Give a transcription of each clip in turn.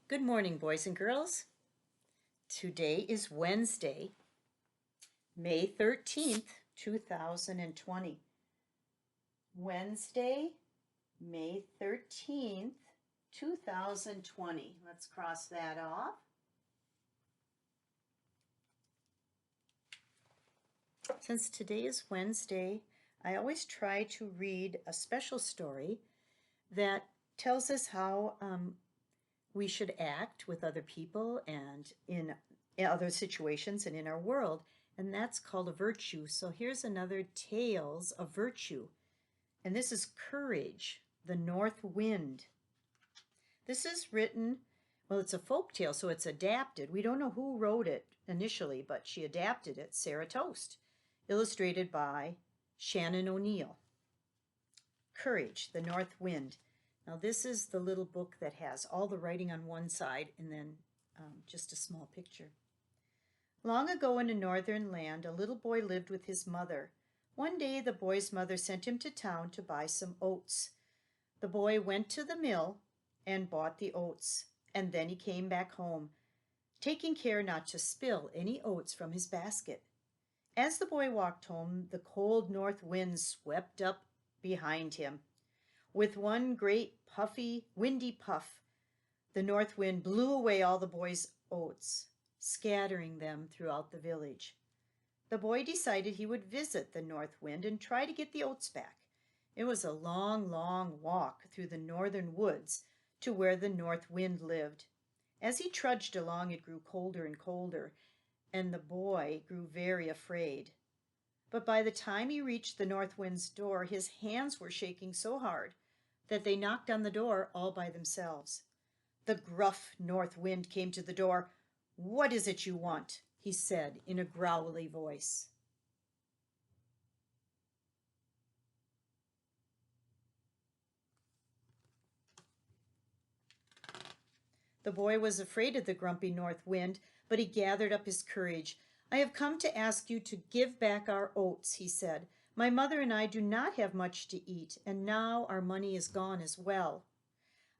Good morning, boys and girls. Today is Wednesday, May 13th, 2020. Wednesday, May 13th, 2020. Let's cross that off. Since today is Wednesday, I always try to read a special story that tells us how we should act with other people and in other situations and in our world, and that's called a virtue. So here's another Tales of Virtue, and this is Courage, the North Wind. This is written, well, it's a folk tale, so it's adapted. We don't know who wrote it initially, but she adapted it, Sarah Toast, illustrated by Shannon O'Neill. Courage, the North Wind. Now this is the little book that has all the writing on one side and then just a small picture. Long ago in a northern land, a little boy lived with his mother. One day the boy's mother sent him to town to buy some oats. The boy went to the mill and bought the oats, and then he came back home, taking care not to spill any oats from his basket. As the boy walked home, the cold north wind swept up behind him. With one great puffy, windy puff, the north wind blew away all the boy's oats, scattering them throughout the village. The boy decided he would visit the north wind and try to get the oats back. It was a long, long walk through the northern woods to where the north wind lived. As he trudged along, it grew colder and colder, and the boy grew very afraid. But by the time he reached the north wind's door, his hands were shaking so hard that they knocked on the door all by themselves. The gruff north wind came to the door. "What is it you want?" he said in a growly voice. The boy was afraid of the grumpy north wind, but he gathered up his courage. "I have come to ask you to give back our oats," he said. "My mother and I do not have much to eat, and now our money is gone as well."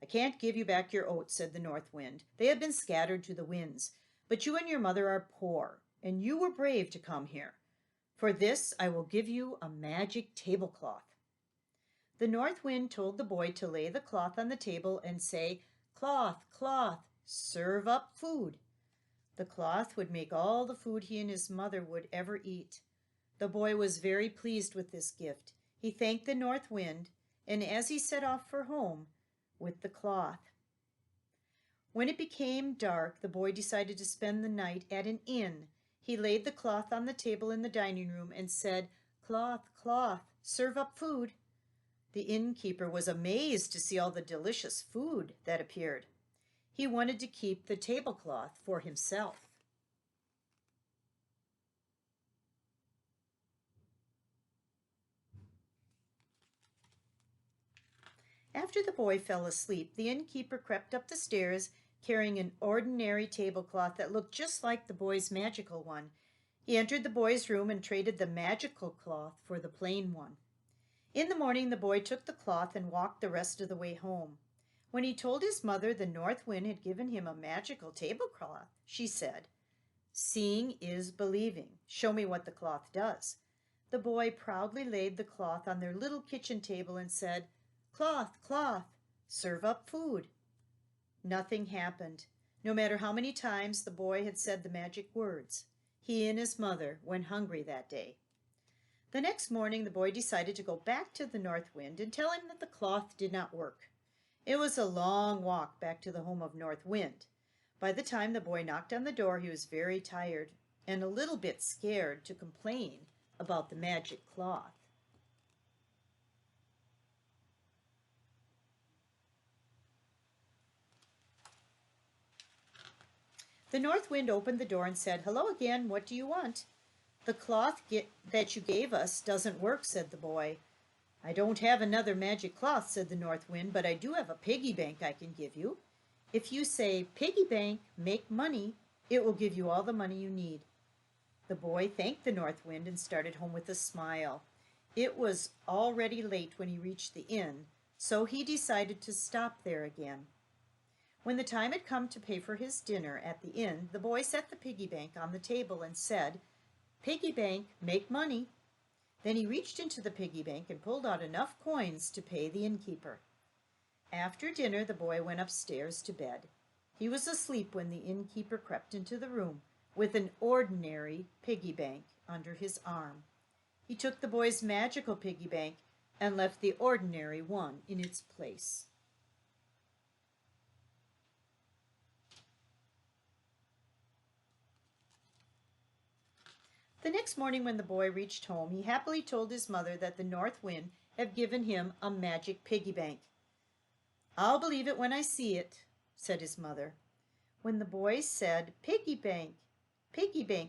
"I can't give you back your oats," said the north wind. "They have been scattered to the winds. But you and your mother are poor, and you were brave to come here. For this I will give you a magic tablecloth." The north wind told the boy to lay the cloth on the table and say, "Cloth, cloth, serve up food." The cloth would make all the food he and his mother would ever eat. The boy was very pleased with this gift. He thanked the north wind, and as he set off for home with the cloth. When it became dark, the boy decided to spend the night at an inn. He laid the cloth on the table in the dining room and said, "Cloth, cloth, serve up food." The innkeeper was amazed to see all the delicious food that appeared. He wanted to keep the tablecloth for himself. After the boy fell asleep, the innkeeper crept up the stairs carrying an ordinary tablecloth that looked just like the boy's magical one. He entered the boy's room and traded the magical cloth for the plain one. In the morning the boy took the cloth and walked the rest of the way home. When he told his mother the north wind had given him a magical tablecloth, she said, "Seeing is believing. Show me what the cloth does." The boy proudly laid the cloth on their little kitchen table and said, "Cloth, cloth, serve up food." Nothing happened. No matter how many times the boy had said the magic words, he and his mother went hungry that day. The next morning the boy decided to go back to the north wind and tell him that the cloth did not work. It was a long walk back to the home of North Wind. By the time the boy knocked on the door, he was very tired and a little bit scared to complain about the magic cloth. The north wind opened the door and said, "Hello again, what do you want?" "The cloth that you gave us doesn't work," said the boy. "I don't have another magic cloth," said the north wind, "but I do have a piggy bank I can give you. If you say, 'Piggy bank, make money,' it will give you all the money you need." The boy thanked the north wind and started home with a smile. It was already late when he reached the inn, so he decided to stop there again. When the time had come to pay for his dinner at the inn, the boy set the piggy bank on the table and said, "Piggy bank, make money." Then he reached into the piggy bank and pulled out enough coins to pay the innkeeper. After dinner, the boy went upstairs to bed. He was asleep when the innkeeper crept into the room with an ordinary piggy bank under his arm. He took the boy's magical piggy bank and left the ordinary one in its place. The next morning when the boy reached home, he happily told his mother that the north wind had given him a magic piggy bank. "I'll believe it when I see it," said his mother. When the boy said, piggy bank,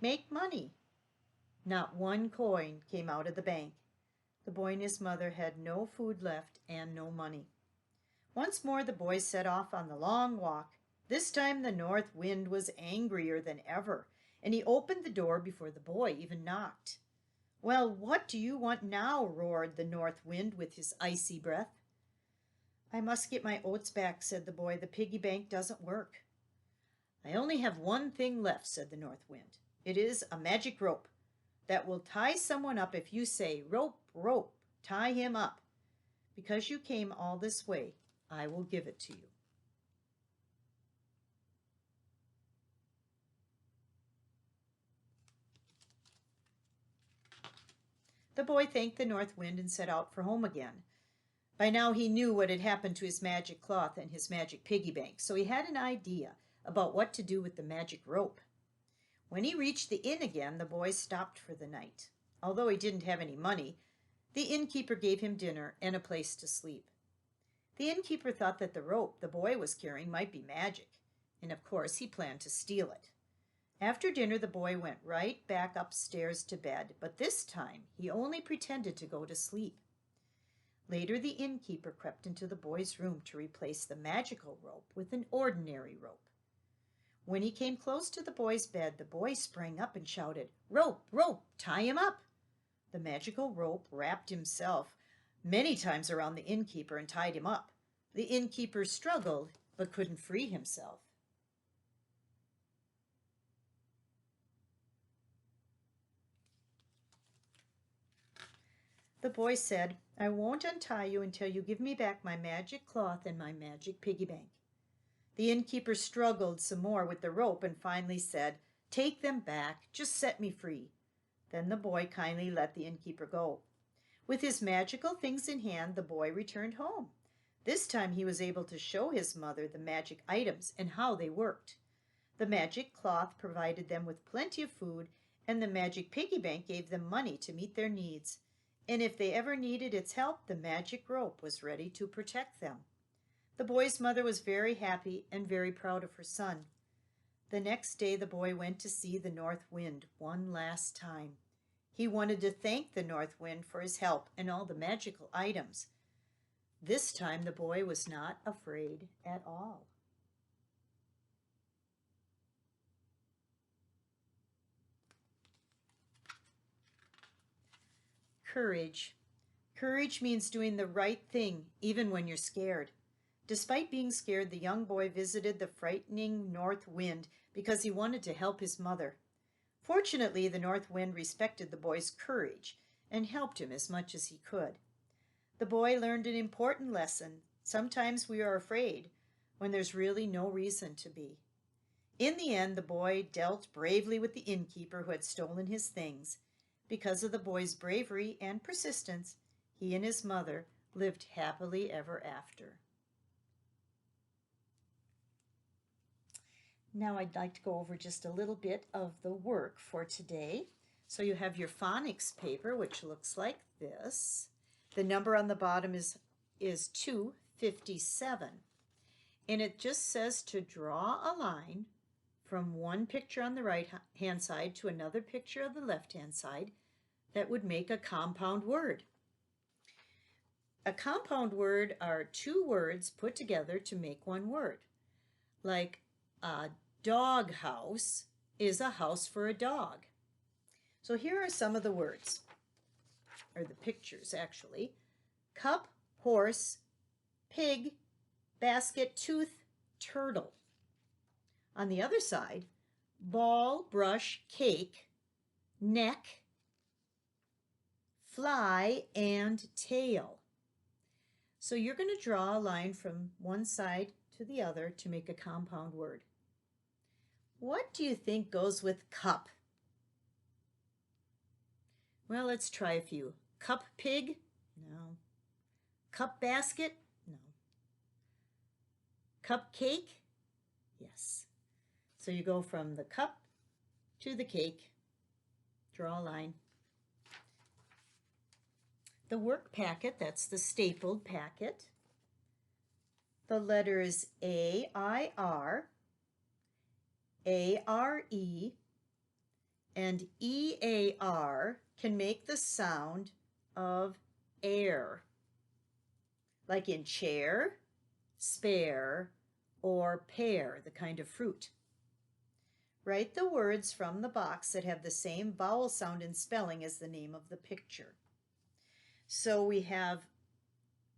make money," not one coin came out of the bank. The boy and his mother had no food left and no money. Once more the boy set off on the long walk. This time the north wind was angrier than ever, and he opened the door before the boy even knocked. "Well, what do you want now?" roared the north wind with his icy breath. "I must get my oats back," said the boy. "The piggy bank doesn't work." "I only have one thing left," said the north wind. "It is a magic rope that will tie someone up if you say, 'Rope, rope, tie him up.' Because you came all this way, I will give it to you." The boy thanked the north wind and set out for home again. By now he knew what had happened to his magic cloth and his magic piggy bank, so he had an idea about what to do with the magic rope. When he reached the inn again, the boy stopped for the night. Although he didn't have any money, the innkeeper gave him dinner and a place to sleep. The innkeeper thought that the rope the boy was carrying might be magic, and of course he planned to steal it. After dinner, the boy went right back upstairs to bed, but this time he only pretended to go to sleep. Later, the innkeeper crept into the boy's room to replace the magical rope with an ordinary rope. When he came close to the boy's bed, the boy sprang up and shouted, "Rope, rope, tie him up!" The magical rope wrapped himself many times around the innkeeper and tied him up. The innkeeper struggled but couldn't free himself. The boy said, "I won't untie you until you give me back my magic cloth and my magic piggy bank." The innkeeper struggled some more with the rope and finally said, "Take them back, just set me free." Then the boy kindly let the innkeeper go. With his magical things in hand, the boy returned home. This time he was able to show his mother the magic items and how they worked. The magic cloth provided them with plenty of food, and the magic piggy bank gave them money to meet their needs. And if they ever needed its help, the magic rope was ready to protect them. The boy's mother was very happy and very proud of her son. The next day the boy went to see the north wind one last time. He wanted to thank the north wind for his help and all the magical items. This time the boy was not afraid at all. Courage. Courage means doing the right thing even when you're scared. Despite being scared, the young boy visited the frightening north wind because he wanted to help his mother. Fortunately, the north wind respected the boy's courage and helped him as much as he could. The boy learned an important lesson. Sometimes we are afraid when there's really no reason to be. In the end, the boy dealt bravely with the innkeeper who had stolen his things. Because of the boy's bravery and persistence, he and his mother lived happily ever after. Now I'd like to go over just a little bit of the work for today. So you have your phonics paper, which looks like this. The number on the bottom is 257. And it just says to draw a line from one picture on the right-hand side to another picture of the left-hand side that would make a compound word. A compound word are two words put together to make one word. Like a dog house is a house for a dog. So here are some of the words, or the pictures actually. Cup, horse, pig, basket, tooth, turtle. On the other side, ball, brush, cake, neck, fly, and tail. So you're going to draw a line from one side to the other to make a compound word. What do you think goes with cup? Well, let's try a few. Cup pig? No. Cup basket? No. Cupcake? Yes. So you go from the cup to the cake. Draw a line. The work packet, that's the stapled packet. The letters A-I-R, A-R-E, and E-A-R can make the sound of air, like in chair, spare, or pear, the kind of fruit. Write the words from the box that have the same vowel sound and spelling as the name of the picture. So we have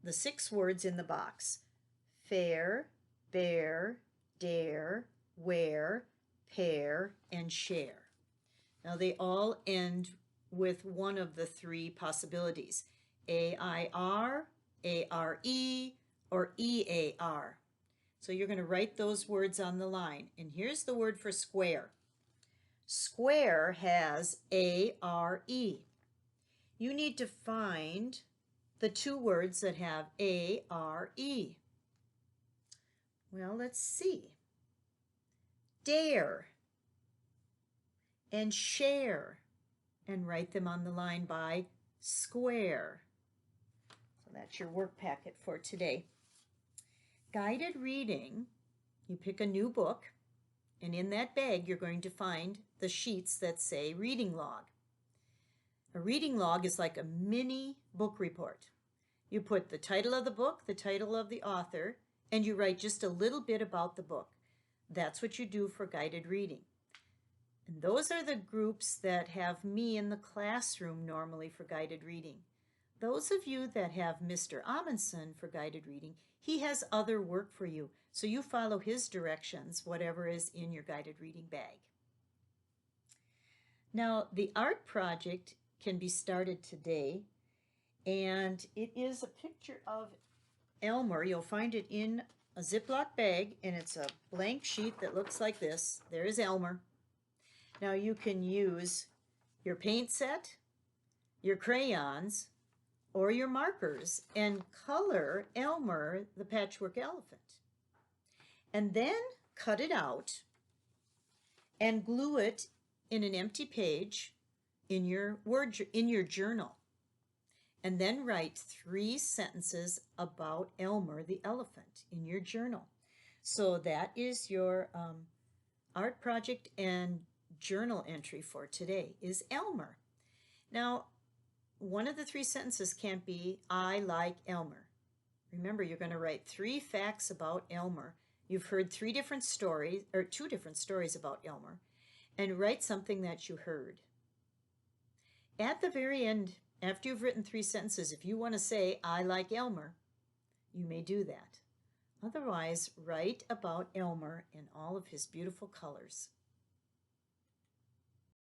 the 6 words in the box: fair, bear, dare, wear, pair, and share. Now they all end with one of the 3 possibilities: A-I-R, A-R-E, or E-A-R. So you're going to write those words on the line. And here's the word for square. Square has A-R-E. You need to find the 2 words that have A-R-E. Well, let's see. Dare and share, and write them on the line by square. So that's your work packet for today. Guided reading, you pick a new book, and in that bag you're going to find the sheets that say reading log. A reading log is like a mini book report. You put the title of the book, the title of the author, and you write just a little bit about the book. That's what you do for guided reading. And those are the groups that have me in the classroom normally for guided reading. Those of you that have Mr. Amundsen for guided reading, he has other work for you, so you follow his directions, whatever is in your guided reading bag. Now, the art project can be started today, and it is a picture of Elmer. You'll find it in a Ziploc bag, and it's a blank sheet that looks like this. There's Elmer. Now you can use your paint set, your crayons, or your markers and color Elmer the patchwork elephant. And then cut it out and glue it in an empty page in your journal. And then write 3 sentences about Elmer the elephant in your journal. So that is your art project and journal entry for today is Elmer. Now, one of the 3 sentences can't be, I like Elmer. Remember, you're going to write 3 facts about Elmer. You've heard 3 different stories, or 2 different stories about Elmer, and write something that you heard. At the very end, after you've written 3 sentences, if you want to say, I like Elmer, you may do that. Otherwise, write about Elmer in all of his beautiful colors.